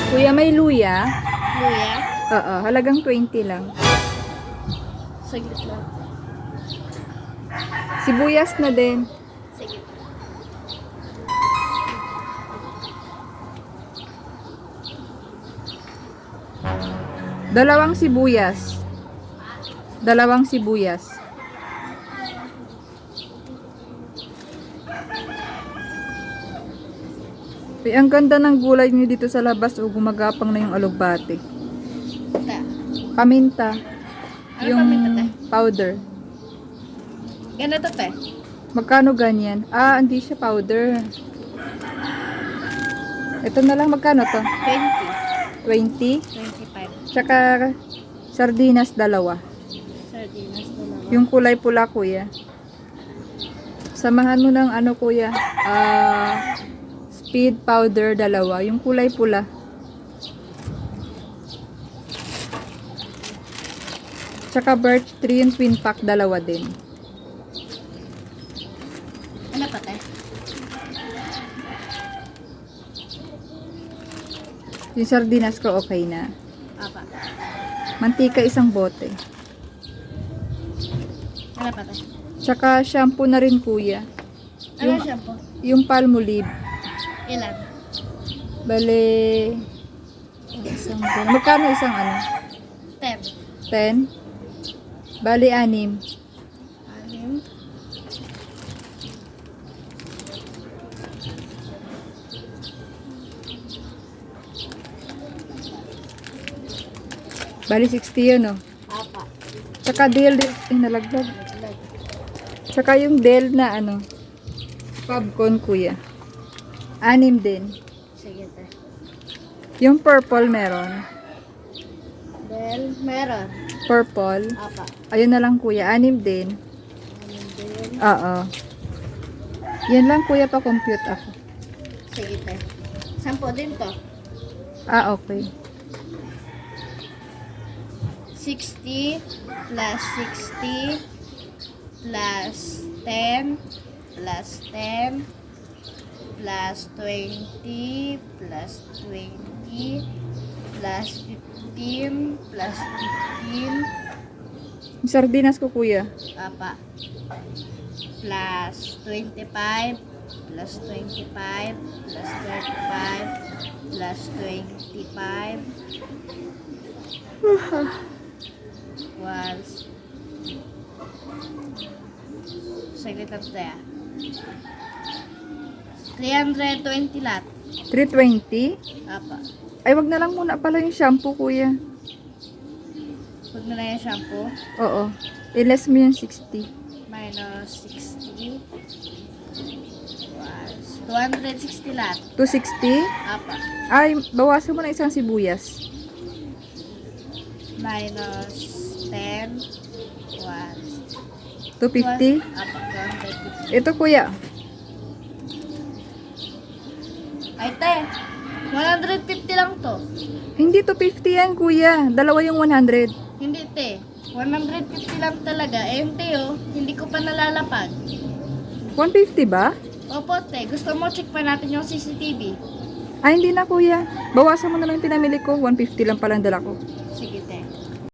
Kuya, may luya? Luya. Oo, halagang 20 lang. Saglit lang. Sibuyas na din. Sige. Dalawang sibuyas. Dalawang sibuyas. Uy, ang ganda ng gulay niyo dito sa labas. O, gumagapang na yung alugbate. Ta. Paminta. Ano Yung paminta, te? powder. Ganito, te. Magkano ganyan? Ah, hindi siya powder. Ito na lang, magkano to? 20. 20? 25. Tsaka sardinas, dalawa. Sardinas na lang. Yung kulay pula, kuya. Samahan mo ng ano, kuya. Speed powder, dalawa. Yung kulay pula. Tsaka birch tree, yung twin pack, dalawa din. Ano pa, te? Yung sardinas ko, okay na. Apa. Mantika, isang bote. Ano pa, te? Tsaka shampoo na rin, kuya. Ano siya po? Yung Palmolive. Ilan? Bale, isang din. Magkano isang ano? 10. 10? Bale, 6. 6. Bale, 60 yun, oh. Apa. Tsaka Dale, nalaglag. Tsaka yung Dale na ano, popcorn, kuya. 6 din. Sige, te. Yung purple meron. Del, meron. Purple. Apa. Ayun na lang, kuya. 6 din. Ano din? Oo. Yan lang, kuya, pa-compute ako. Sige, te. 10 din to. Ah, okay. 60 plus 60 plus 10 plus 10 plus 20 plus 20 plus 15 plus 15 Yung sardinas ko, kuya. apa plus 25 plus 25 plus 35 plus 25 was saglit lang tayo. 320 lahat. 320? Apa. Ay, wag na lang muna pala yung shampoo, kuya. Huwag na lang yung shampoo. Oo. I-less mo yung 60. Minus 60 was 260 lahat. 260? Apa. Ay, bawasan mo na isang sibuyas. Minus 10 was 250? apa. 250. Ito, kuya. Ay, te. 150 lang to. Hindi 250 yan, kuya. Dalawa yung 100. Hindi, te. 150 lang talaga. Eh, te, oh. Hindi ko pa nalalapag. 150 ba? Opo, te. Gusto mo check pa natin yung CCTV? Ay, hindi na, kuya. Bawasan mo na lang yung pinamili ko. 150 lang pala ang dala ko. Sige, te.